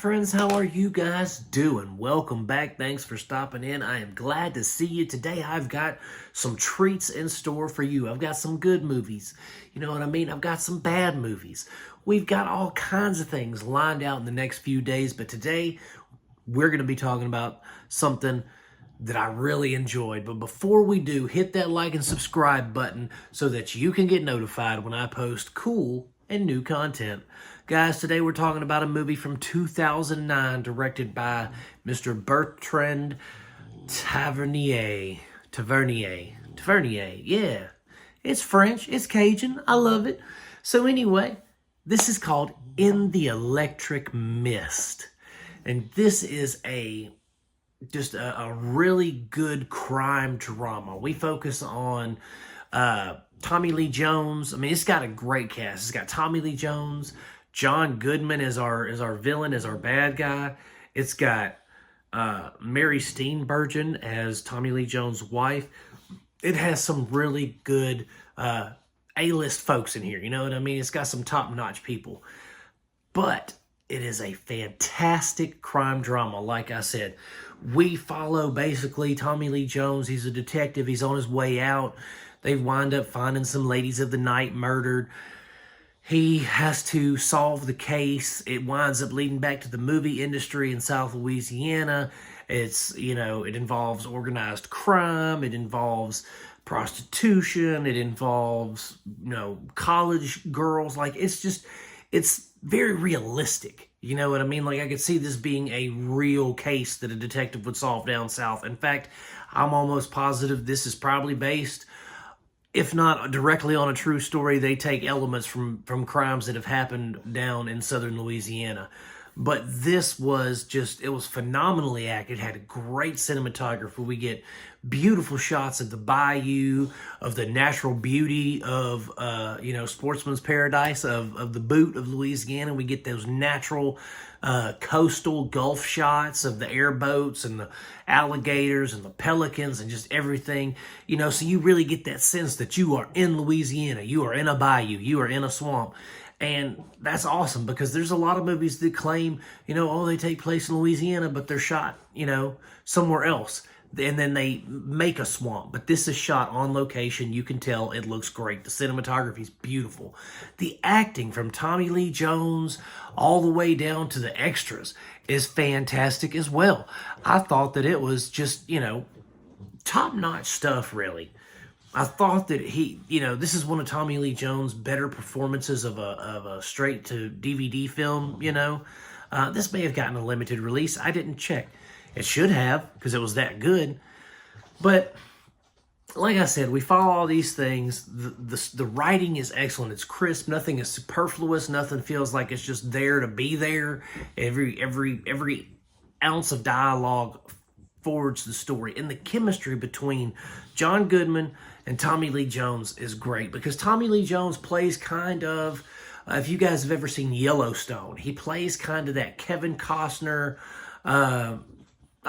friends, how are you guys doing? Welcome back. Thanks for stopping in. I am glad to see you. Today I've got some treats in store for you. I've got some good movies. You know what I mean? I've got some bad movies. We've got all kinds of things lined out in the next few days, but today we're going to be talking about something that I really enjoyed. But before we do, hit that like and subscribe button so that you can get notified when I post cool and new content. Guys, today we're talking about a movie from 2009 directed by Mr. Bertrand Tavernier. Tavernier, yeah. It's French, it's Cajun, I love it. So anyway, this is called In the Electric Mist. And this is just a really good crime drama. We focus on Tommy Lee Jones. I mean, it's got a great cast. It's got Tommy Lee Jones, John Goodman as our villain, as our bad guy. It's got Mary Steenburgen as Tommy Lee Jones' wife. It has some really good A-list folks in here. You know what I mean? It's got some top-notch people. But it is a fantastic crime drama, like I said. We follow basically Tommy Lee Jones. He's a detective. He's on his way out. They wind up finding some ladies of the night murdered. He has to solve the case. It winds up leading back to the movie industry in South Louisiana. It involves organized crime. It involves prostitution. It involves, college girls. Like, it's very realistic. You know what I mean? Like, I could see this being a real case that a detective would solve down south. In fact, I'm almost positive this is probably based, if not directly on a true story. They take elements from crimes that have happened down in southern Louisiana. But this was it was phenomenally acted. It had great cinematography. We get beautiful shots of the bayou, of the natural beauty of, Sportsman's Paradise, of the boot of Louisiana. We get those natural coastal Gulf shots of the airboats and the alligators and the pelicans and just everything. So you really get that sense that you are in Louisiana. You are in a bayou. You are in a swamp. And that's awesome because there's a lot of movies that claim, they take place in Louisiana, but they're shot, somewhere else. And then they make a swamp. But this is shot on location. You can tell it looks great. The cinematography is beautiful. The acting from Tommy Lee Jones all the way down to the extras is fantastic as well. I thought that it was just, top-notch stuff, really. I thought that this is one of Tommy Lee Jones' better performances of a straight-to-DVD film, This may have gotten a limited release. I didn't check. It should have, because it was that good. But, like I said, we follow all these things. The writing is excellent. It's crisp. Nothing is superfluous. Nothing feels like it's just there to be there. Every ounce of dialogue forwards the story. And the chemistry between John Goodman and Tommy Lee Jones is great because Tommy Lee Jones plays kind of, if you guys have ever seen Yellowstone, he plays kind of that Kevin Costner, I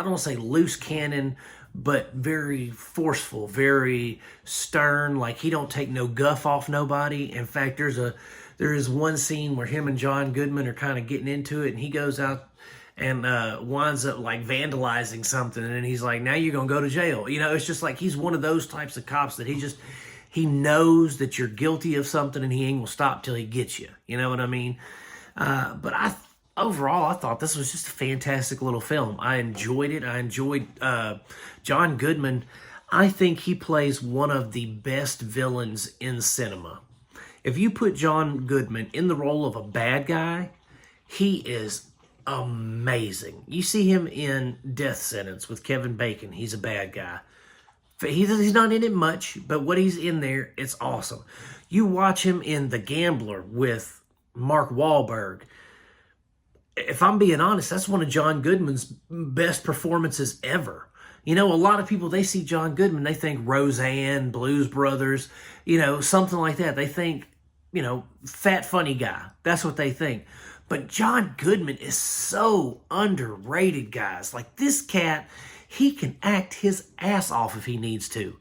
don't want to say loose cannon, but very forceful, very stern. Like, he don't take no guff off nobody. In fact, there is one scene where him and John Goodman are kind of getting into it, and he goes out and winds up like vandalizing something, and then he's like, now you're gonna go to jail. It's just like he's one of those types of cops that he knows that you're guilty of something, and he ain't gonna stop till he gets you. You know what I mean? But overall, I thought this was just a fantastic little film. I enjoyed it. I enjoyed John Goodman. I think he plays one of the best villains in cinema. If you put John Goodman in the role of a bad guy, he is amazing. You see him in Death Sentence with Kevin Bacon. He's a bad guy. He's not in it much, but what he's in there, it's awesome. You watch him in The Gambler with Mark Wahlberg. If I'm being honest, that's one of John Goodman's best performances ever. A lot of people, they see John Goodman, they think Roseanne, Blues Brothers, something like that. They think, fat, funny guy. That's what they think. But John Goodman is so underrated, guys. Like, this cat, he can act his ass off if he needs to.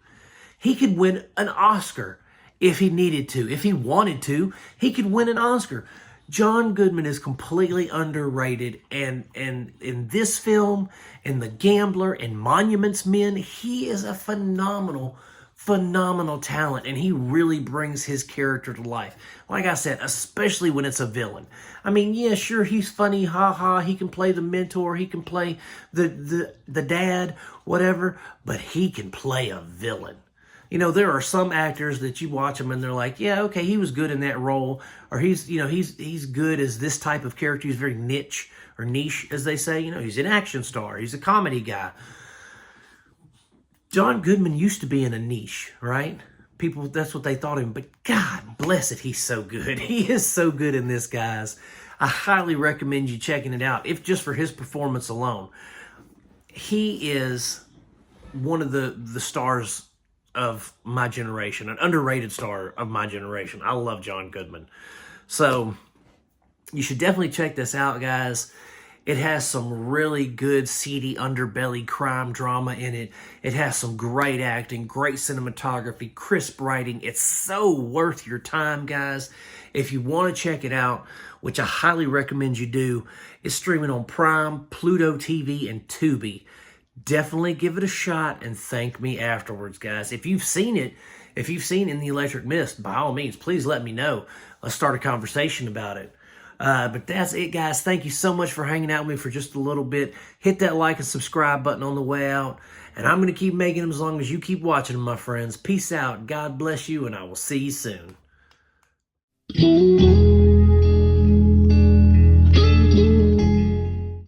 He could win an Oscar if he needed to. If he wanted to, he could win an Oscar. John Goodman is completely underrated, and in this film, in The Gambler, and Monuments Men, he is a phenomenal talent, and he really brings his character to life. Like I said, especially when it's a villain. I mean, yeah, sure, he's funny, ha. He can play the mentor, he can play the dad, whatever, but he can play a villain. You know, there are some actors that you watch them and they're like, yeah, okay, he was good in that role, or he's good as this type of character. He's very niche, as they say. You know, he's an action star, he's a comedy guy. John Goodman used to be in a niche, right? People, that's what they thought of him, but God bless it, he's so good. He is so good in this, guys. I highly recommend you checking it out, if just for his performance alone. He is one of the stars of my generation, an underrated star of my generation. I love John Goodman. So you should definitely check this out, guys. It has some really good seedy underbelly crime drama in it. It has some great acting, great cinematography, crisp writing. It's so worth your time, guys. If you want to check it out, which I highly recommend you do, it's streaming on Prime, PlutoTv, and Tubi. Definitely give it a shot and thank me afterwards, guys. If you've seen it, if you've seen In the Electric Mist, by all means, please let me know. Let's start a conversation about it. But that's it, guys. Thank you so much for hanging out with me for just a little bit. Hit that like and subscribe button on the way out. And I'm going to keep making them as long as you keep watching them, my friends. Peace out. God bless you, and I will see you soon.